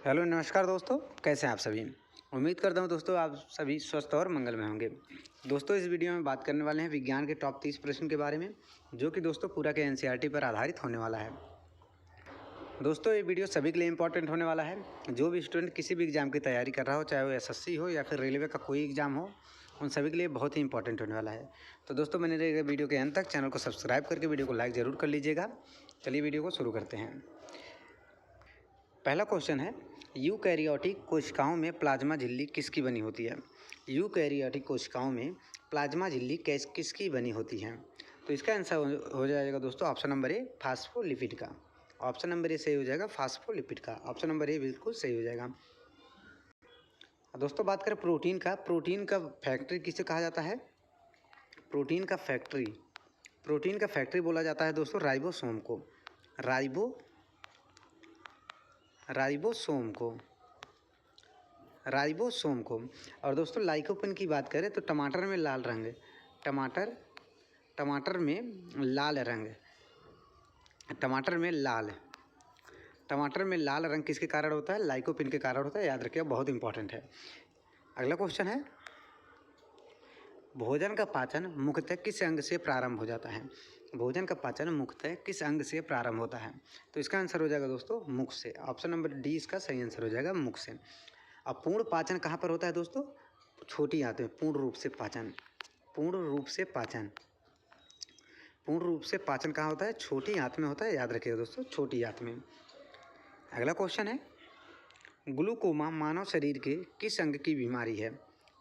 Hello नमस्कार दोस्तों, कैसे हैं आप सभी। उम्मीद करता हूं दोस्तों आप सभी स्वस्थ और मंगल में होंगे। दोस्तों इस वीडियो में बात करने वाले हैं विज्ञान के टॉप 30 प्रश्न के बारे में, जो कि दोस्तों पूरा के एनसीईआरटी पर आधारित होने वाला है। दोस्तों ये वीडियो सभी के लिए इंपॉर्टेंट होने वाला है। जो भी स्टूडेंट किसी भी एग्ज़ाम की तैयारी कर रहा हो, चाहे वो एसएससी हो या फिर रेलवे का कोई एग्ज़ाम हो, उन सभी के लिए बहुत ही इंपॉर्टेंट होने वाला है। तो दोस्तों मैंने रहेगा वीडियो के अंत तक चैनल को सब्सक्राइब करके वीडियो को लाइक ज़रूर कर लीजिएगा। चलिए वीडियो को शुरू करते हैं। पहला क्वेश्चन है, यूकैरियोटिक कोशिकाओं में प्लाज्मा झिल्ली किसकी बनी होती है। यूकैरियोटिक कोशिकाओं में प्लाज्मा झिल्ली किसकी बनी होती है। तो इसका आंसर हो जाएगा दोस्तों ऑप्शन नंबर ए, फास्फोलिपिड का। ऑप्शन नंबर ए सही हो जाएगा, फास्फोलिपिड का। ऑप्शन नंबर ए बिल्कुल सही हो जाएगा। दोस्तों बात करें प्रोटीन का फैक्ट्री किसे कहा जाता है। प्रोटीन का फैक्ट्री बोला जाता है दोस्तों राइबोसोम को। राइबोसोम को। और दोस्तों लाइकोपिन की बात करें तो टमाटर में लाल रंग किसके कारण होता है। लाइकोपिन के कारण होता है, याद रखिएगा, बहुत इंपॉर्टेंट है। अगला क्वेश्चन है, भोजन का पाचन मुख्यतः किस अंग से प्रारंभ हो जाता है। भोजन का पाचन मुख्यतः किस अंग से प्रारंभ होता है। तो इसका आंसर हो जाएगा दोस्तों मुख से। ऑप्शन नंबर डी इसका सही आंसर हो जाएगा, मुख से। अब पूर्ण पाचन कहाँ पर होता है दोस्तों। छोटी आंत में पूर्ण रूप से पाचन कहाँ होता है। छोटी आंत में होता है, याद रखिएगा दोस्तों, छोटी आंत में। अगला क्वेश्चन है, ग्लूकोमा मानव शरीर के किस अंग की बीमारी है।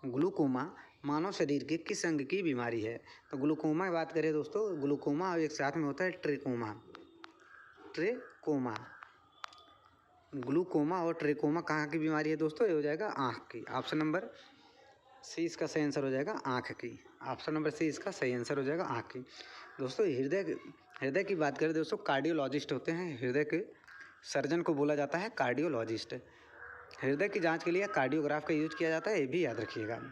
ग्लूकोमा मानव शरीर के किस अंग की बीमारी है। तो ग्लूकोमा की बात करें दोस्तों, ग्लूकोमा और एक साथ में होता है ट्रेकोमा। ग्लूकोमा और ट्रेकोमा कहाँ की बीमारी है दोस्तों, ये हो जाएगा आँख की। ऑप्शन नंबर सी इसका सही आंसर हो जाएगा, आँख की। ऑप्शन नंबर सी इसका सही आंसर हो जाएगा, आँख की। दोस्तों हृदय की बात करें दोस्तों, कार्डियोलॉजिस्ट होते हैं। हृदय के सर्जन को बोला जाता है कार्डियोलॉजिस्ट। हृदय की जांच के लिए कार्डियोग्राफ का यूज किया जाता है, ये भी याद रखिएगा।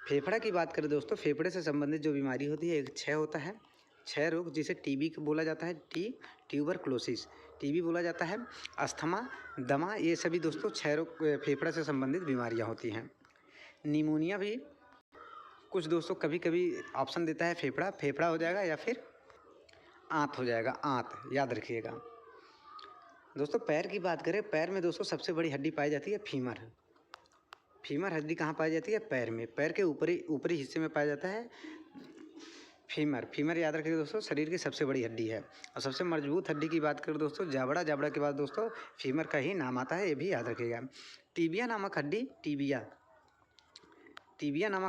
फेफड़ा की बात करें दोस्तों, फेफड़े से संबंधित जो बीमारी होती है, एक क्षय होता है, क्षय रोग, जिसे टीबी बोला जाता है, ट्यूबरक्लोसिस टीबी बोला जाता है। अस्थमा, दमा, ये सभी दोस्तों क्षय रोग फेफड़ा से संबंधित बीमारियां होती हैं। निमोनिया भी कुछ दोस्तों कभी कभी ऑप्शन देता है, फेफड़ा हो जाएगा या फिर आंत हो जाएगा, आंत, याद रखिएगा। दोस्तों पैर की बात करें, पैर में दोस्तों सबसे बड़ी हड्डी पाई जाती है फीमर हड्डी कहाँ पाई जाती है, पैर में। पैर के ऊपरी हिस्से में पाया जाता है फीमर याद रखिएगा दोस्तों, शरीर की सबसे बड़ी हड्डी है। और सबसे मजबूत हड्डी की बात करें दोस्तों, जाबड़ा के बाद दोस्तों फीमर का ही नाम आता है, ये भी याद रखिएगा। टीबिया नामक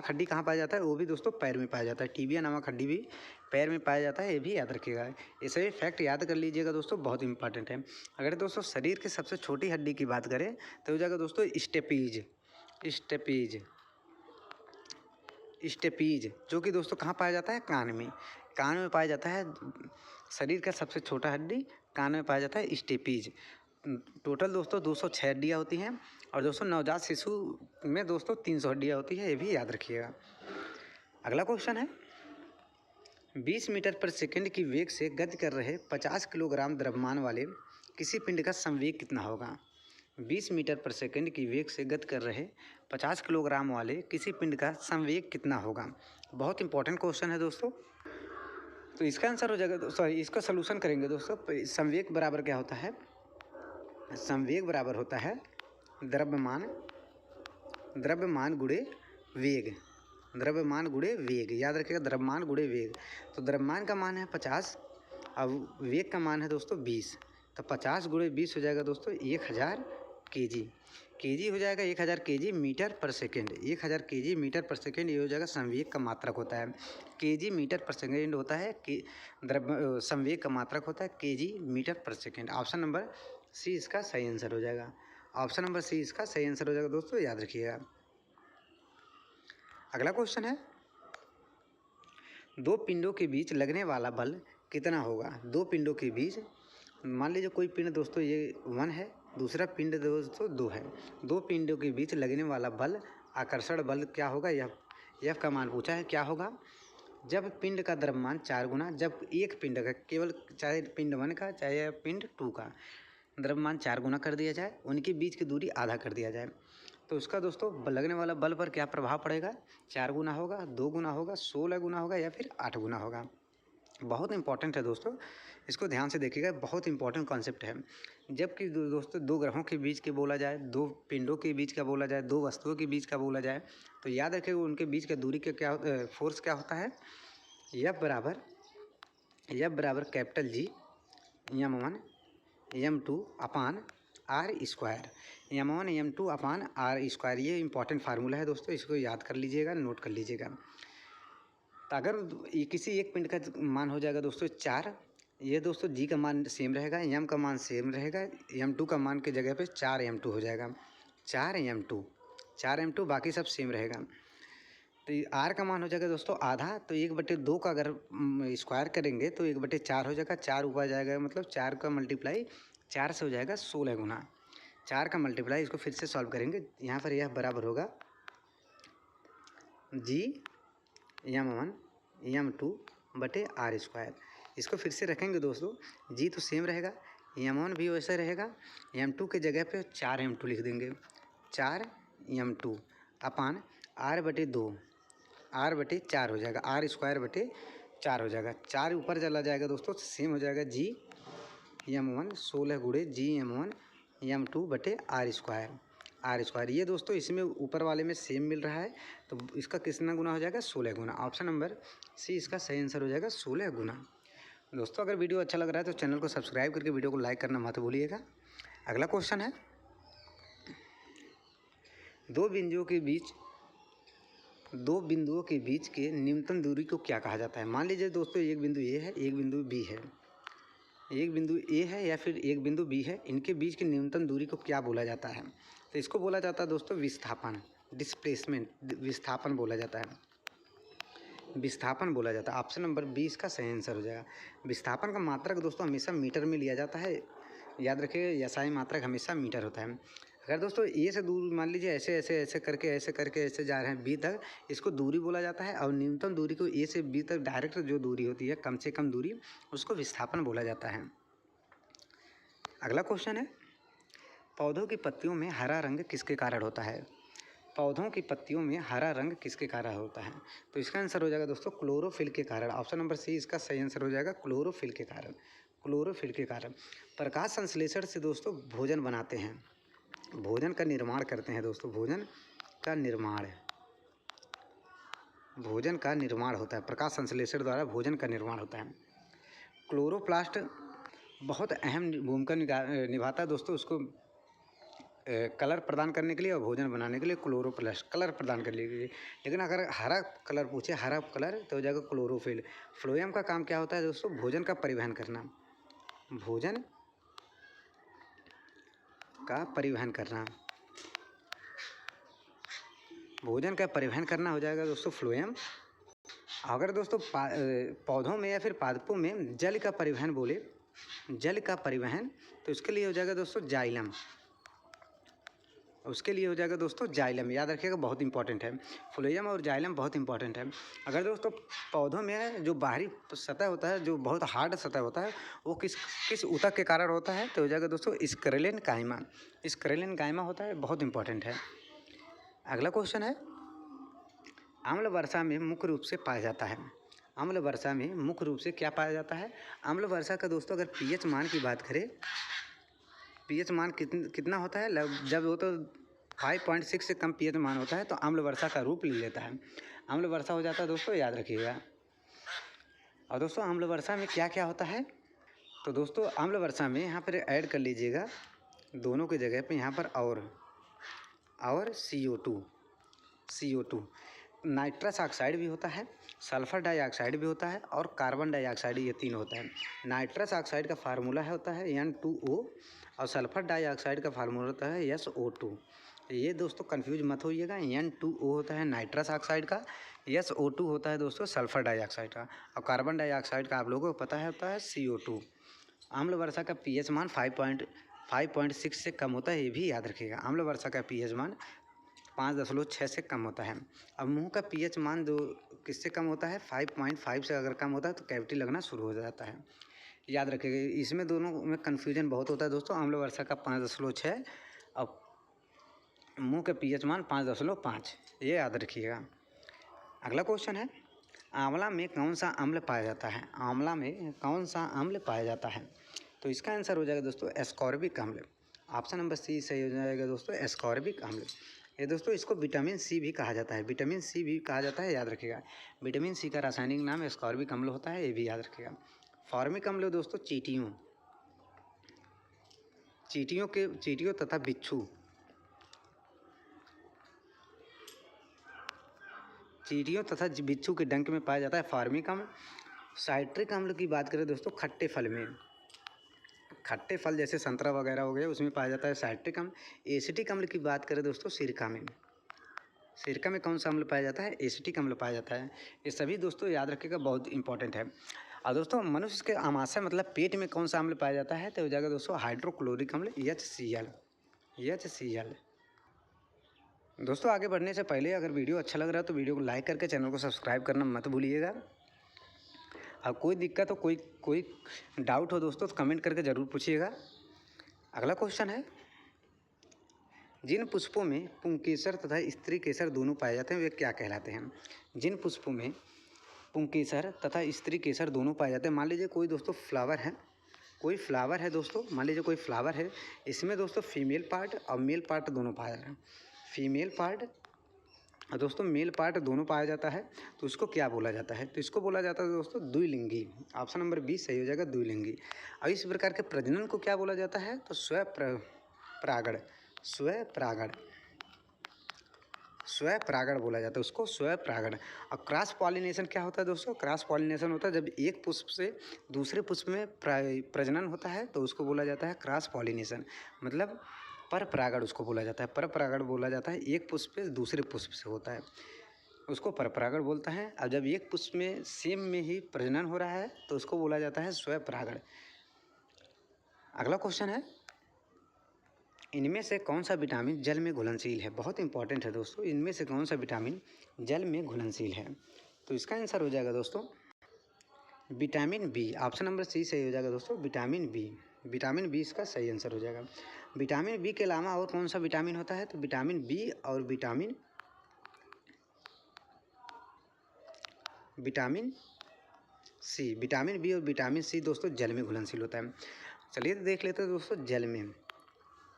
हड्डी कहाँ पाया जाता है, वो भी दोस्तों पैर में पाया जाता है। टीबिया नामक हड्डी भी पैर में पाया जाता है, ये भी याद रखिएगा। ये सभी फैक्ट याद कर लीजिएगा दोस्तों, बहुत इंपॉर्टेंट है। अगर दोस्तों शरीर की सबसे छोटी हड्डी की बात करें तो हो जाएगा दोस्तों स्टेपीज, जो कि दोस्तों कहाँ पाया जाता है, कान में पाया जाता है। शरीर का सबसे छोटा हड्डी कान में पाया जाता है, स्टेपीज। टोटल दोस्तों 206 हड्डियाँ होती हैं, और दोस्तों नवजात शिशु में दोस्तों 300 हड्डियाँ होती है, ये भी याद रखिएगा। अगला क्वेश्चन है, 20 मीटर पर सेकंड की वेग से गति कर रहे 50 किलोग्राम द्रव्यमान वाले किसी पिंड का संवेग कितना होगा। 20 मीटर पर सेकंड की वेग से गति कर रहे 50 किलोग्राम वाले किसी पिंड का संवेग कितना होगा। बहुत इंपॉर्टेंट क्वेश्चन है दोस्तों। तो इसका आंसर हो जाएगा, इसका सलूशन करेंगे दोस्तों। संवेग बराबर क्या होता है, संवेग बराबर होता है द्रव्यमान गुणे वेग, याद रखिएगा, द्रव्यमान गुणे वेग। तो द्रव्यमान का मान है 50, अब वेग का मान है दोस्तों 20, तो 50 गुणे 20 हो जाएगा दोस्तों 1000 केजी हो जाएगा, 1000 केजी मीटर पर सेकेंड। 1000 केजी मीटर पर सेकेंड, ये हो जाएगा संवेग का मात्रक होता है। केजी मीटर पर सेकेंड होता है कि संवेग का मात्रक होता है केजी मीटर पर सेकेंड। ऑप्शन नंबर सी इसका सही आंसर हो जाएगा। ऑप्शन नंबर सी इसका सही आंसर हो जाएगा दोस्तों, याद रखिएगा। अगला क्वेश्चन है, दो पिंडों के बीच लगने वाला बल कितना होगा। दो पिंडों के बीच, मान लीजिए कोई पिंड दोस्तों ये 1 है, दूसरा पिंड दोस्तों 2 है। दो पिंडों के बीच लगने वाला बल, आकर्षण बल क्या होगा, यह का मान पूछा है, क्या होगा। जब पिंड का द्रव्यमान 4 गुना, जब एक पिंड का केवल, चाहे पिंड 1 का चाहे पिंड 2 का, द्रव्यमान 4 गुना कर दिया जाए, उनके बीच की दूरी आधा कर दिया जाए, तो उसका दोस्तों लगने वाला बल पर क्या प्रभाव पड़ेगा? 4 गुना होगा, 2 गुना होगा, 16 गुना होगा या फिर 8 गुना होगा। बहुत इंपॉर्टेंट है दोस्तों, इसको ध्यान से देखिएगा, बहुत इंपॉर्टेंट कॉन्सेप्ट है। जबकि दोस्तों 2 ग्रहों के बीच के बोला जाए, 2 पिंडों के बीच का बोला जाए, 2 वस्तुओं के बीच का बोला जाए, तो याद रखिएगा उनके बीच का दूरी का क्या फोर्स क्या होता है? F बराबर capital G M1 M2 upon r square. M1 M2 upon r square, ये इंपॉर्टेंट फार्मूला है दोस्तों, इसको याद कर लीजिएगा, नोट कर लीजिएगा। तो अगर किसी एक पिंड का मान हो जाएगा दोस्तों 4, ये दोस्तों G का मान सेम रहेगा, M का मान सेम रहेगा, M2 का मान की जगह पे 4 M2 हो जाएगा, 4 M2 बाकी सब सेम रहेगा। तो आर का मान हो जाएगा दोस्तों आधा, तो 1/2 का अगर स्क्वायर करेंगे तो 1/4 हो जाएगा, 4 ऊपर जाएगा, मतलब 4 का मल्टीप्लाई 4 से हो जाएगा 16 गुना, 4 का मल्टीप्लाई, इसको फिर से सॉल्व करेंगे, यहाँ पर यह बराबर होगा G M1 M2 बटे आर स्क्वायर। इसको फिर से रखेंगे दोस्तों, G तो सेम रहेगा, M1 भी वैसा रहेगा, M2 के जगह पे 4 M2 लिख देंगे, 4 M2 अपान आर बटे 4 हो जाएगा, आर स्क्वायर बटे 4 हो जाएगा, 4 ऊपर चला जाएगा दोस्तों, सेम हो जाएगा G M1 16 गुणे G M1 M2 बटे आर स्क्वायर। ये दोस्तों इसमें ऊपर वाले में सेम मिल रहा है, तो इसका कितना गुना हो जाएगा? 16 गुना। ऑप्शन नंबर सी इसका सही आंसर हो जाएगा 16 गुना। दोस्तों अगर वीडियो अच्छा लग रहा है तो चैनल को सब्सक्राइब करके वीडियो को लाइक करना मत भूलिएगा। अगला क्वेश्चन है, दो बिंदुओं के बीच के न्यूनतम दूरी को क्या कहा जाता है? मान लीजिए दोस्तों एक बिंदु ए है, एक बिंदु बी है, एक बिंदु ए है या फिर एक बिंदु बी है, इनके बीच की न्यूनतम दूरी को क्या बोला जाता है? तो इसको बोला जाता है दोस्तों विस्थापन, डिस्प्लेसमेंट, विस्थापन बोला जाता है, विस्थापन बोला जाता है। ऑप्शन नंबर 20 का सही आंसर हो जाएगा। विस्थापन का मात्रक दोस्तों हमेशा मीटर में लिया जाता है, याद रखिए SI मात्रक हमेशा मीटर होता है। अगर दोस्तों ए से दूर मान लीजिए ऐसे करके ऐसे जा रहे हैं बी तक, इसको दूरी बोला जाता है, और न्यूनतम दूरी को ए से बी तक डायरेक्ट जो दूरी होती है कम से कम दूरी, उसको विस्थापन बोला जाता है। अगला क्वेश्चन है, पौधों की पत्तियों में हरा रंग किसके कारण होता है? पौधों की पत्तियों में हरा रंग किसके कारण होता है? तो इसका आंसर हो जाएगा दोस्तों क्लोरोफिल के कारण। ऑप्शन नंबर सी इसका सही आंसर हो जाएगा क्लोरोफिल के कारण। क्लोरोफिल के कारण प्रकाश संश्लेषण से दोस्तों भोजन बनाते हैं, भोजन का निर्माण करते हैं दोस्तों, भोजन का निर्माण होता है, प्रकाश संश्लेषण द्वारा भोजन का निर्माण होता है। क्लोरोप्लास्ट बहुत अहम भूमिका निभाता है दोस्तों, उसको कलर प्रदान करने के लिए और भोजन बनाने के लिए क्लोरोप्लास्ट कलर प्रदान करने के लिए। लेकिन अगर हरा कलर पूछे, हरा कलर, तो हो जाएगा क्लोरोफिल। फ्लोएम का काम क्या होता है दोस्तों? भोजन का परिवहन करना, भोजन का परिवहन करना, भोजन का परिवहन करना हो जाएगा दोस्तों फ्लोएम। अगर दोस्तों पौधों में या फिर पादपों में जल का परिवहन बोले, जल का परिवहन, तो इसके लिए हो जाएगा दोस्तों जाइलम, उसके लिए हो जाएगा दोस्तों जाइलम, याद रखिएगा बहुत इंपॉर्टेंट है। फ्लोएम और जाइलम बहुत इंपॉर्टेंट है। अगर दोस्तों पौधों में जो बाहरी सतह होता है, जो बहुत हार्ड सतह होता है, वो किस ऊतक के कारण होता है? तो हो जाएगा दोस्तों स्क्लेरन कायमा, स्क्लेरन कायमा होता है, बहुत इंपॉर्टेंट है। अगला क्वेश्चन है, अम्ल वर्षा में मुख्य रूप से पाया जाता है, अम्ल वर्षा में मुख्य रूप से क्या पाया जाता है? अम्ल वर्षा का दोस्तों अगर pH मान की बात करें, pH मान कितना होता है? जब वो तो 5.6 से कम pH मान होता है तो अम्ल वर्षा का रूप ले लेता है, अम्ल वर्षा हो जाता है दोस्तों, याद रखिएगा। और दोस्तों अम्ल वर्षा में क्या क्या होता है? तो दोस्तों अम्ल वर्षा में यहाँ पर ऐड कर लीजिएगा दोनों की जगह पे, यहाँ पर और CO2, नाइट्रस ऑक्साइड भी होता है, सल्फ़र डाइऑक्साइड भी होता है, और कार्बन डाइऑक्साइड, ये 3 होता है। नाइट्रस ऑक्साइड का फार्मूला होता है N2O, और सल्फ़र डाइऑक्साइड का फार्मूला होता है SO2। ये दोस्तों कंफ्यूज मत होइएगा, N2O होता है नाइट्रस ऑक्साइड का, SO2 होता है दोस्तों सल्फ़र डाइऑक्साइड का, और कार्बन डाइऑक्साइड का आप लोगों को पता है होता है CO2। अम्ल वर्षा का pH मान 5.6 से कम होता है, ये भी याद रखिएगा। अम्ल वर्षा का pH मान 5.6 से कम होता है। अब मुंह का pH मान जो किससे कम होता है? 5.5 से अगर कम होता है तो कैविटी लगना शुरू हो जाता है। याद रखिएगा, इसमें दोनों में कन्फ्यूजन बहुत होता है दोस्तों। आम्ल वर्षा का 5.6 और मुँह के पीएच मान 5.5, ये याद रखिएगा। अगला क्वेश्चन है, आंवला में कौन सा अम्ल पाया जाता है? आंवला में कौन सा अम्ल पाया जाता है? तो इसका आंसर हो जाएगा दोस्तों एस्कॉर्बिक अम्ल। ऑप्शन नंबर सी सही हो जाएगा दोस्तों, एस्कॉर्बिक अम्ल। ये दोस्तों इसको विटामिन सी भी कहा जाता है, विटामिन सी भी कहा जाता है, याद रखिएगा। विटामिन सी का रासायनिक नाम एस्कॉर्बिक अम्ल होता है, ये भी याद रखिएगा। फॉर्मिक अम्ल दोस्तों चींटियों तथा बिच्छू, चींटियों तथा बिच्छू के डंक में पाया जाता है फॉर्मिक अम्ल। साइट्रिक अम्ल की बात करें दोस्तों, खट्टे फल में, खट्टे फल जैसे संतरा वगैरह हो गए उसमें पाया जाता है साइट्रिक अम्ल। एसिटिक अम्ल की बात करें दोस्तों, सिरका में, सिरका में कौन सा अम्ल पाया जाता है? एसिटिक अम्ल पाया जाता है। ये सभी दोस्तों याद रखिएगा, बहुत इंपॉर्टेंट है। और दोस्तों मनुष्य के आमाशय मतलब पेट में कौन सा अम्ल पाया जाता है? तो हो जाएगा दोस्तों हाइड्रोक्लोरिक अम्ल, HCl। दोस्तों आगे बढ़ने से पहले अगर वीडियो अच्छा लग रहा है तो वीडियो को लाइक करके चैनल को सब्सक्राइब करना मत भूलिएगा। और कोई दिक्कत हो, कोई डाउट हो दोस्तों तो कमेंट करके ज़रूर पूछिएगा। अगला क्वेश्चन है, जिन पुष्पों में पुंकेसर तथा स्त्री केसर दोनों पाए जाते हैं वे क्या कहलाते हैं? जिन पुष्पों में पुंकेसर तथा स्त्री केसर दोनों पाए जाते हैं, मान लीजिए कोई दोस्तों फ्लावर है दोस्तों, मान लीजिए कोई फ्लावर है, इसमें दोस्तों फीमेल पार्ट और मेल पार्ट दोनों पाया जाता है, फीमेल पार्ट और दोस्तों मेल पार्ट दोनों पाया जाता है, तो इसको क्या बोला जाता है? तो इसको बोला जाता है दोस्तों द्विलिंगी। ऑप्शन नंबर बी सही हो जाएगा, द्विलिंगी। और इस प्रकार के प्रजनन को क्या बोला जाता है? तो स्वपरागण बोला जाता है उसको, स्वपरागण। और क्रॉस पॉलिनेशन क्या होता है दोस्तों? क्रॉस पॉलिनेशन होता है जब एक पुष्प से दूसरे पुष्प में प्रजनन होता है तो उसको बोला जाता है क्रॉस पॉलिनेशन, मतलब पर परागण उसको बोला जाता है। पर परागण बोला जाता है एक पुष्प से दूसरे पुष्प से होता है, उसको पर परागण बोलता है। अब जब एक पुष्प में सेम में ही प्रजनन हो रहा है तो उसको बोला जाता है स्वपरागण। अगला क्वेश्चन है, इनमें से कौन सा विटामिन जल में घुलनशील है? बहुत इंपॉर्टेंट है दोस्तों, इनमें से कौन सा विटामिन जल में घुलनशील है? तो इसका आंसर हो जाएगा दोस्तों vitamin B. Option number C सही हो जाएगा दोस्तों, विटामिन बी इसका सही आंसर हो जाएगा। विटामिन बी के अलावा और कौन सा विटामिन होता है? तो विटामिन बी और विटामिन सी, विटामिन बी और विटामिन सी दोस्तों जल में घुलनशील होता है। चलिए तो देख लेते हैं दोस्तों,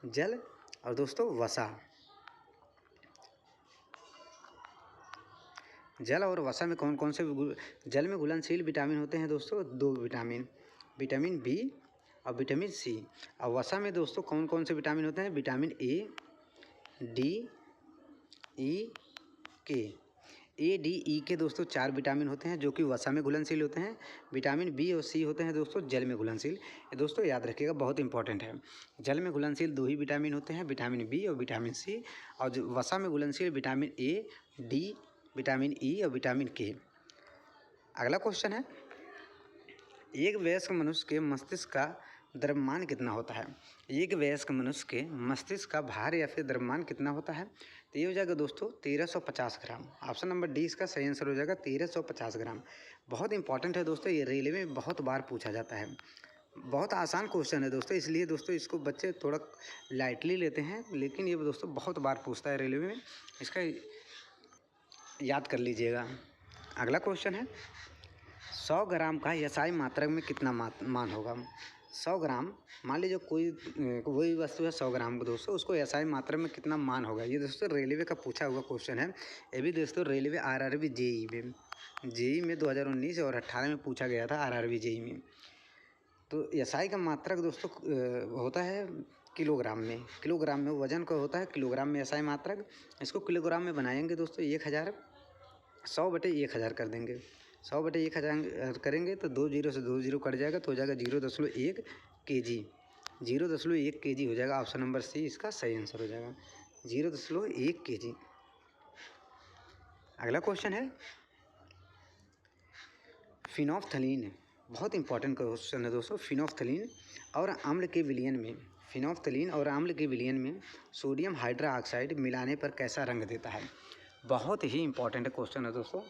जल और दोस्तों वसा। जल और वसा में कौन कौन से जल में घुलनशील विटामिन होते हैं दोस्तों? 2 विटामिन बी और विटामिन सी। और वसा में दोस्तों कौन कौन से विटामिन होते हैं? विटामिन ए, डी, ई, के दोस्तों 4 विटामिन होते हैं जो कि वसा में घुलनशील होते हैं। विटामिन बी और सी होते हैं दोस्तों जल में घुलनशील। ये दोस्तों याद रखिएगा, बहुत इंपॉर्टेंट है। जल में घुलनशील 2 ही विटामिन होते हैं, विटामिन बी और विटामिन सी। और जो वसा में घुलनशील vitamin A, D, vitamin E और विटामिन के। अगला क्वेश्चन है, एक वयस्क मनुष्य के मस्तिष्क का द्रव्यमान कितना होता है? एक वयस्क मनुष्य के मस्तिष्क का भार या फिर द्रव्यमान कितना होता है? तो ये हो जाएगा दोस्तों 1350 ग्राम। ऑप्शन नंबर डी इसका सही आंसर हो जाएगा 1350 ग्राम। बहुत इंपॉर्टेंट है दोस्तों, ये रेलवे में बहुत बार पूछा जाता है। बहुत आसान क्वेश्चन है दोस्तों, इसलिए दोस्तों इसको बच्चे थोड़ा लाइटली लेते हैं, लेकिन ये दोस्तों बहुत बार पूछता है रेलवे में, इसका याद कर लीजिएगा। अगला क्वेश्चन है, 100 ग्राम का एसआई मात्रक में कितना मान होगा? 100 ग्राम, मान लीजिए कोई वस्तु है 100 ग्राम को दोस्तों, उसको एसआई मात्रा में कितना मान होगा? ये दोस्तों रेलवे का पूछा हुआ क्वेश्चन है। ये भी दोस्तों रेलवे आरआरबी जेई में 2019 और 18 में पूछा गया था, आरआरबी जेई में। तो एसआई का मात्रक दोस्तों होता है किलोग्राम में वजन का होता है किलोग्राम में एसआई मात्रक। इसको किलोग्राम में बनाएंगे दोस्तों 1000, 100/1000 कर देंगे। 100/1000 करेंगे तो 2 जीरो से 2 जीरो कट जाएगा तो हो जाएगा 0.1 kg। 0.1 kg हो जाएगा। ऑप्शन नंबर सी इसका सही आंसर हो जाएगा, 0.1 kg। अगला क्वेश्चन है, फिनोल्फ्थलीन, बहुत इंपॉर्टेंट क्वेश्चन है दोस्तों। फिनोल्फ्थलीन और अम्ल के विलयन में सोडियम हाइड्रोक्साइड मिलाने पर कैसा रंग देता है? बहुत ही इंपॉर्टेंट क्वेश्चन है दोस्तों।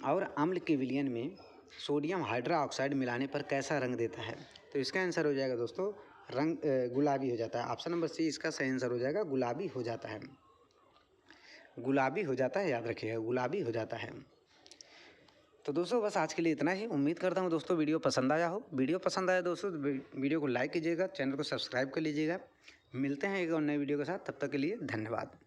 और अम्ल के विलयन में सोडियम हाइड्रोक्साइड मिलाने पर कैसा रंग देता है? तो इसका आंसर हो जाएगा दोस्तों रंग गुलाबी हो जाता है। ऑप्शन नंबर सी इसका सही आंसर हो जाएगा, गुलाबी हो जाता है। गुलाबी हो जाता है, याद रखिएगा, गुलाबी हो जाता है। तो दोस्तों बस आज के लिए इतना ही। उम्मीद करता हूँ दोस्तों वीडियो पसंद आया हो। वीडियो पसंद आया दोस्तों वीडियो को लाइक कीजिएगा, चैनल को सब्सक्राइब कर लीजिएगा। मिलते हैं एक और नए वीडियो के साथ, तब तक के लिए धन्यवाद।